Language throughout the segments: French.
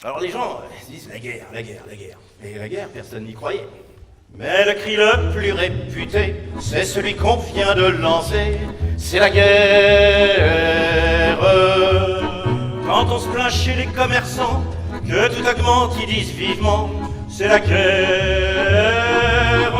Alors les gens disent la guerre, la guerre, la guerre. Et la guerre, personne n'y croyait. Mais le cri le plus réputé, c'est celui qu'on vient de lancer, c'est la guerre. Quand on se plaint chez les commerçants, que tout augmente, ils disent vivement, c'est la guerre.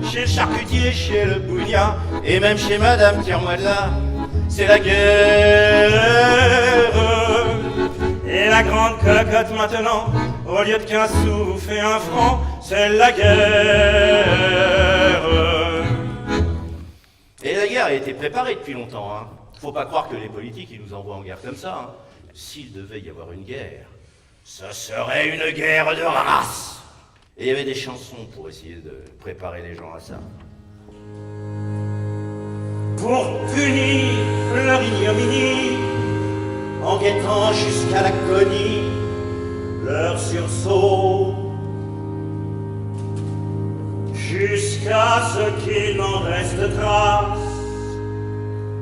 Chez le charcutier, chez le bougnat, et même chez Madame Tire-moi-de-là, c'est la guerre. Et la grande cocotte maintenant, au lieu de 15 sous fait 1 franc, c'est la guerre. Et la guerre a été préparée depuis longtemps, hein. Faut pas croire que les politiques ils nous envoient en guerre comme ça, hein. S'il devait y avoir une guerre, ce serait une guerre de race. Et il y avait des chansons pour essayer de préparer les gens à ça. Pour punir leur ignominie, en guettant jusqu'à l'agonie leur sursaut, jusqu'à ce qu'il n'en reste trace,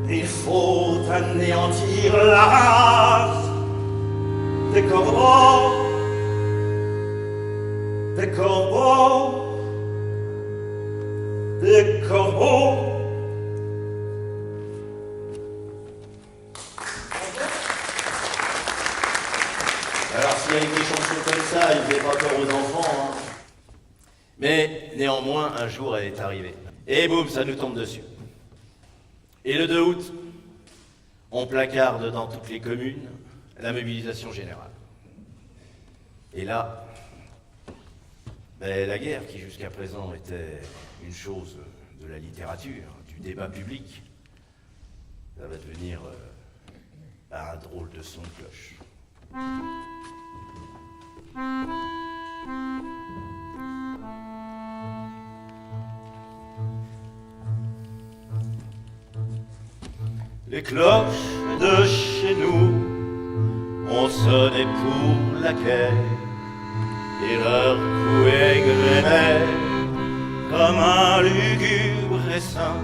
il faut anéantir la race des corbeaux, des corbeaux, des corbeaux. Alors s'il y avait des chansons comme ça, ils ne faisaient pas peur aux enfants, hein. Mais néanmoins, un jour elle est arrivée. Et boum, ça nous tombe dessus. Et le 2 août, on placarde dans toutes les communes la mobilisation générale. Et là, la guerre, qui jusqu'à présent était une chose de la littérature, du débat public, ça va devenir un drôle de son de cloche. Les cloches de chez nous ont sonné pour la guerre et leur coup égrenait comme un lugubre essaim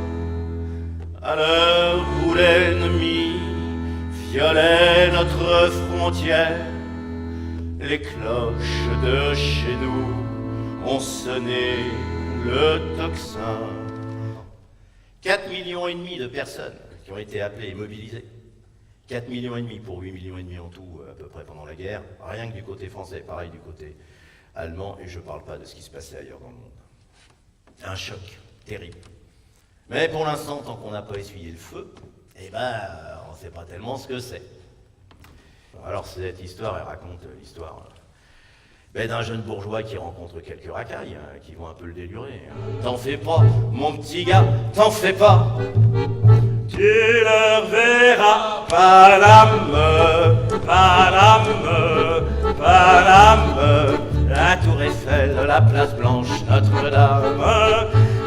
à l'heure où l'ennemi violait notre frontière. Les cloches de chez nous ont sonné le tocsin. 4,5 millions de personnes qui ont été appelées et mobilisées. 4,5 millions pour 8,5 millions en tout, à peu près, pendant la guerre. Rien que du côté français, pareil du côté allemand, et je ne parle pas de ce qui se passait ailleurs dans le monde. Un choc terrible. Mais pour l'instant, tant qu'on n'a pas essuyé le feu, on ne sait pas tellement ce que c'est. Alors cette histoire, elle raconte l'histoire d'un jeune bourgeois qui rencontre quelques racailles, hein, qui vont un peu le délurer. Hein. T'en fais pas, mon petit gars, t'en fais pas. Tu leur verras, Paname, Paname, Paname, la tour Eiffel, la place Blanche, Notre-Dame,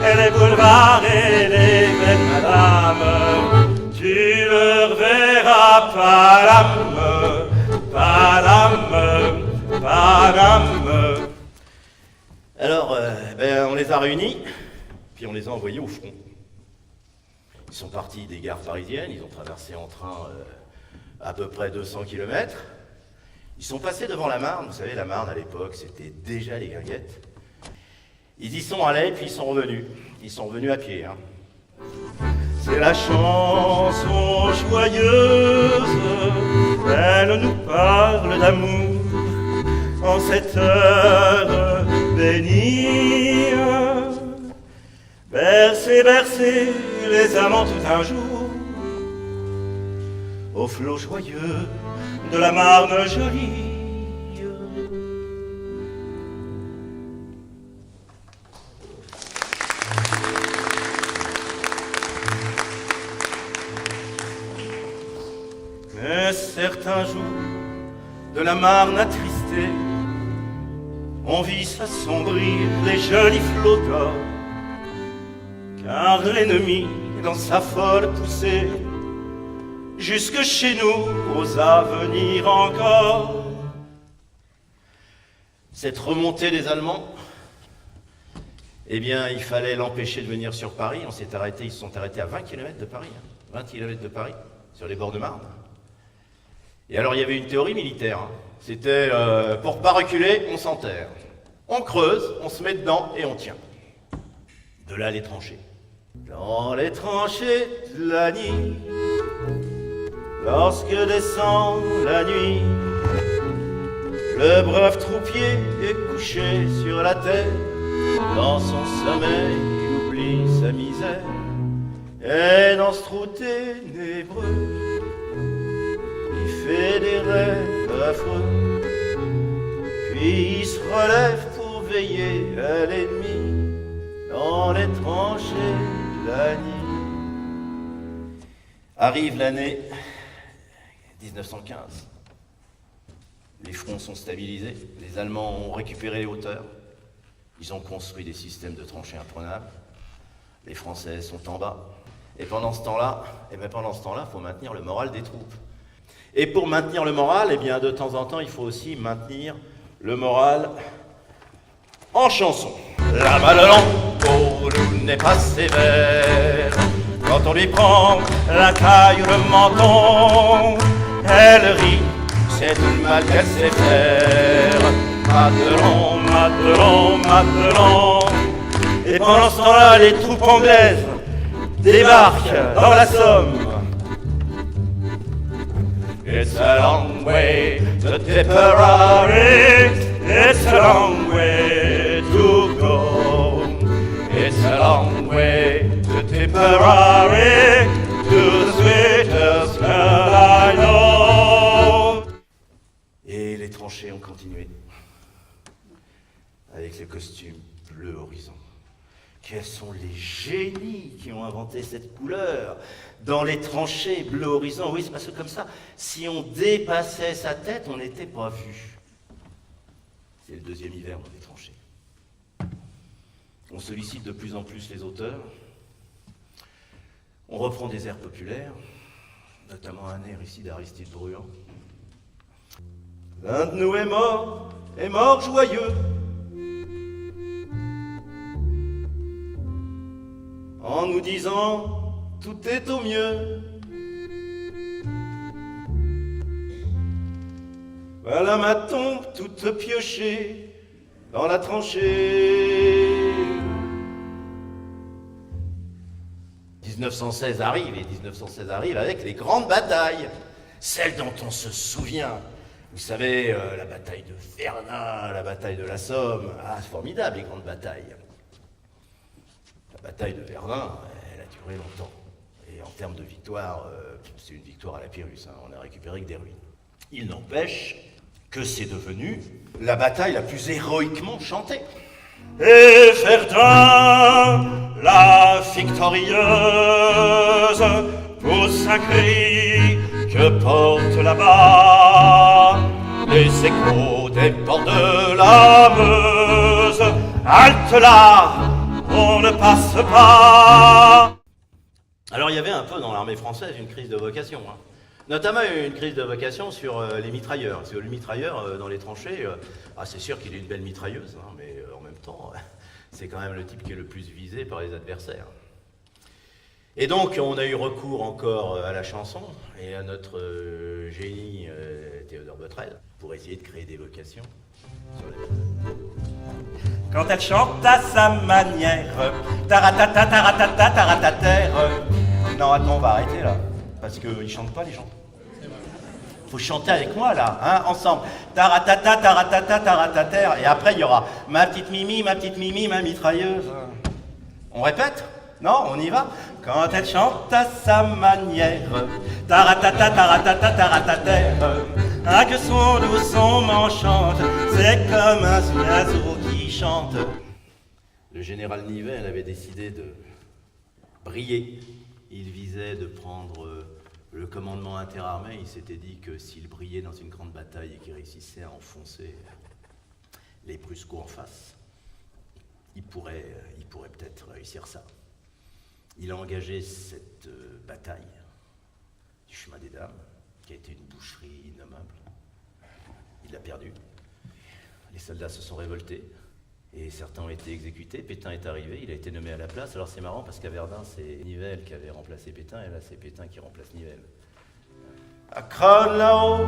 et les boulevards et les belles madames. Tu leur verras, Paname, Paname, Paname. Alors, on les a réunis, puis on les a envoyés au front. Ils sont partis des gares parisiennes, ils ont traversé en train à peu près 200 km. Ils sont passés devant la Marne, vous savez, la Marne à l'époque, c'était déjà les guinguettes. Ils y sont allés, puis ils sont revenus. Ils sont revenus à pied. Hein. C'est la chanson joyeuse, elle nous parle d'amour en cette heure bénie. Bercez, bercez les amants tout un jour, au flot joyeux de la Marne jolie. Mais certains jours de la Marne attristée, on vit s'assombrir les jolis flots d'or, car l'ennemi, dans sa folle poussée, jusque chez nous, osa venir encore. Cette remontée des Allemands, eh bien, il fallait l'empêcher de venir sur Paris. Ils se sont arrêtés à 20 km de Paris, 20 km de Paris, sur les bords de Marne. Et alors, il y avait une théorie militaire. Hein. C'était pour pas reculer, on s'enterre. On creuse, on se met dedans et on tient. De là les tranchées. Dans les tranchées de la nuit, lorsque descend la nuit, le brave troupier est couché sur la terre. Dans son sommeil, il oublie sa misère. Et dans ce trou ténébreux, il fait des rêves affreux. Puis il se relève pour veiller à l'ennemi dans les tranchées de la nuit. Arrive l'année 1915. Les fronts sont stabilisés, les Allemands ont récupéré les hauteurs, ils ont construit des systèmes de tranchées imprenables, les Français sont en bas, et pendant ce temps-là, il faut maintenir le moral des troupes. Et pour maintenir le moral, eh bien, de temps en temps, il faut aussi maintenir le moral en chanson. La Madelon, pour nous, n'est pas sévère. Quand on lui prend la taille ou le menton, elle rit, c'est tout le mal qu'elle sait faire. Madelon, Madelon, Madelon. Et pendant ce temps-là, les troupes anglaises débarquent dans la Somme. It's a long way to Tipperary, it's a long way to go. It's a long way to Tipperary, to the sweetest girl I know. Et les tranchées ont continué, avec le costume bleu horizon. Quels sont les génies qui ont inventé cette couleur dans les tranchées bleu horizon? Oui, c'est parce que comme ça, si on dépassait sa tête, on n'était pas vu. C'est le deuxième hiver dans les tranchées. On sollicite de plus en plus les auteurs. On reprend des airs populaires, notamment un air ici d'Aristide Bruand. L'un de nous est mort joyeux. En nous disant, tout est au mieux. Voilà ma tombe toute piochée dans la tranchée. 1916 arrive, et 1916 arrive avec les grandes batailles, celles dont on se souvient. Vous savez, la bataille de Verdun, la bataille de la Somme, c'est formidable les grandes batailles. La bataille de Verdun, elle a duré longtemps. Et en termes de victoire, c'est une victoire à la Pyrrhus, hein. On a récupéré que des ruines. Il n'empêche que c'est devenu la bataille la plus héroïquement chantée. Et Verdun, la victorieuse, pousse un cri que porte là-bas les échos des ports de la Meuse. Halte là! On ne passe pas. Alors il y avait un peu dans l'armée française une crise de vocation, hein. Notamment une crise de vocation sur les mitrailleurs. Parce que le mitrailleur dans les tranchées, c'est sûr qu'il est une belle mitrailleuse, hein, mais en même temps, c'est quand même le type qui est le plus visé par les adversaires. Et donc on a eu recours encore à la chanson et à notre génie Théodore Botrel pour essayer de créer des vocations sur les... Quand elle chante à sa manière, taratata, taratata, taratater. Non, attends, on va arrêter là, parce qu'ils chantent pas les gens. Faut chanter avec moi là, hein, ensemble. Taratata, taratata, taratater. Et après il y aura ma petite Mimi, ma mitrailleuse. On répète? Non, on y va? Quand elle chante à sa manière, taratata, taratata, taratater. Ah, que son m'enchante, c'est comme un oiseau qui chante. Le général Nivelle avait décidé de briller. Il visait de prendre le commandement interarmé. Il s'était dit que s'il brillait dans une grande bataille et qu'il réussissait à enfoncer les Bruscos en face, il pourrait peut-être réussir ça. Il a engagé cette bataille du chemin des dames, qui a été une boucherie innommable. Il l'a perdue. Les soldats se sont révoltés et certains ont été exécutés. Pétain est arrivé, il a été nommé à la place. Alors c'est marrant parce qu'à Verdun, c'est Nivelle qui avait remplacé Pétain et là c'est Pétain qui remplace Nivelle. À Crâne là-haut,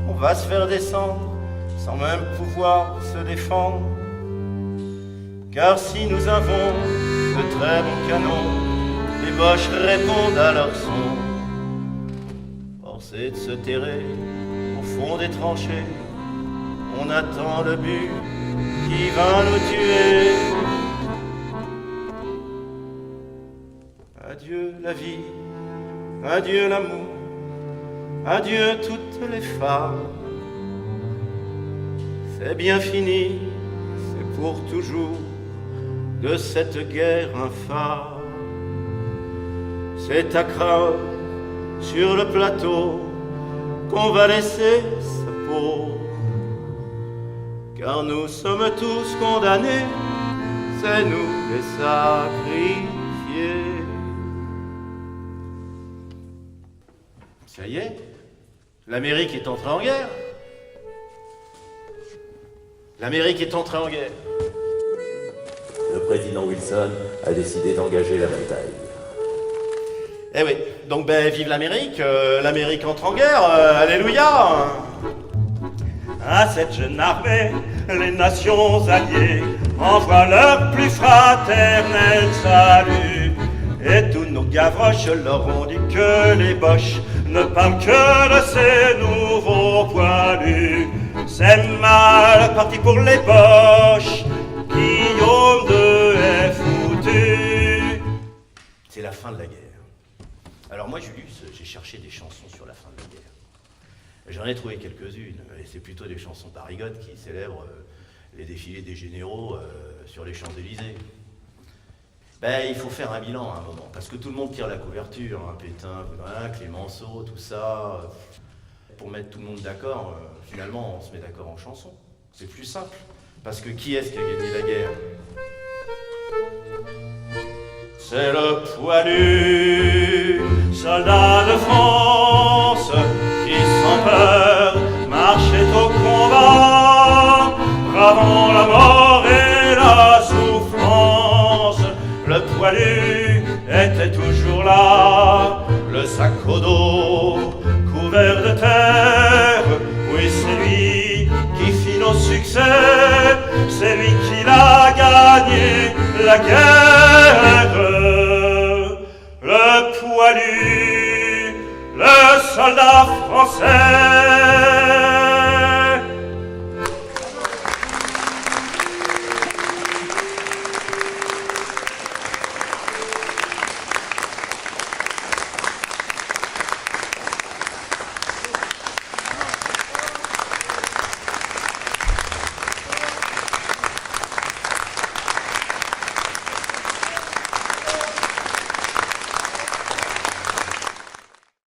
on va se faire descendre sans même pouvoir se défendre. Car si nous avons de très bons canons, les Boches répondent à leur son. Forcés de se terrer au fond des tranchées, on attend le but qui va nous tuer. Adieu la vie, adieu l'amour, adieu toutes les femmes. C'est bien fini, c'est pour toujours, de cette guerre infâme. C'est à Craon, sur le plateau, qu'on va laisser sa peau. Car nous sommes tous condamnés, c'est nous les sacrifiés. Ça y est, l'Amérique est entrée en guerre. L'Amérique est entrée en guerre. Le président Wilson a décidé d'engager la bataille. Eh oui, donc vive l'Amérique, l'Amérique entre en guerre, alléluia. À cette jeune armée, les nations alliées envoient leur plus fraternel salut. Et tous nos gavroches leur ont dit que les Boches ne parlent que de ces nouveaux poilus. C'est mal parti pour les Boches, Guillaume II est foutu. C'est la fin de la guerre. Alors moi, Julius, j'ai cherché des chansons sur la fin de la guerre. J'en ai trouvé quelques-unes, et c'est plutôt des chansons parigotes qui célèbrent les défilés des généraux sur les Champs-Élysées. Il faut faire un bilan à un moment, parce que tout le monde tire la couverture, hein, Pétain, Clémenceau, tout ça. Pour mettre tout le monde d'accord, finalement, on se met d'accord en chansons. C'est plus simple, parce que qui est-ce qui a gagné la guerre? C'est le poilu, soldat de France, qui sans peur marchait au combat, bravant la mort et la souffrance. Le poilu était toujours là, le sac au dos, couvert de terre. Oui, c'est lui qui fit nos succès, c'est lui qui l'a gagné la guerre. Le poilu, le soldat français.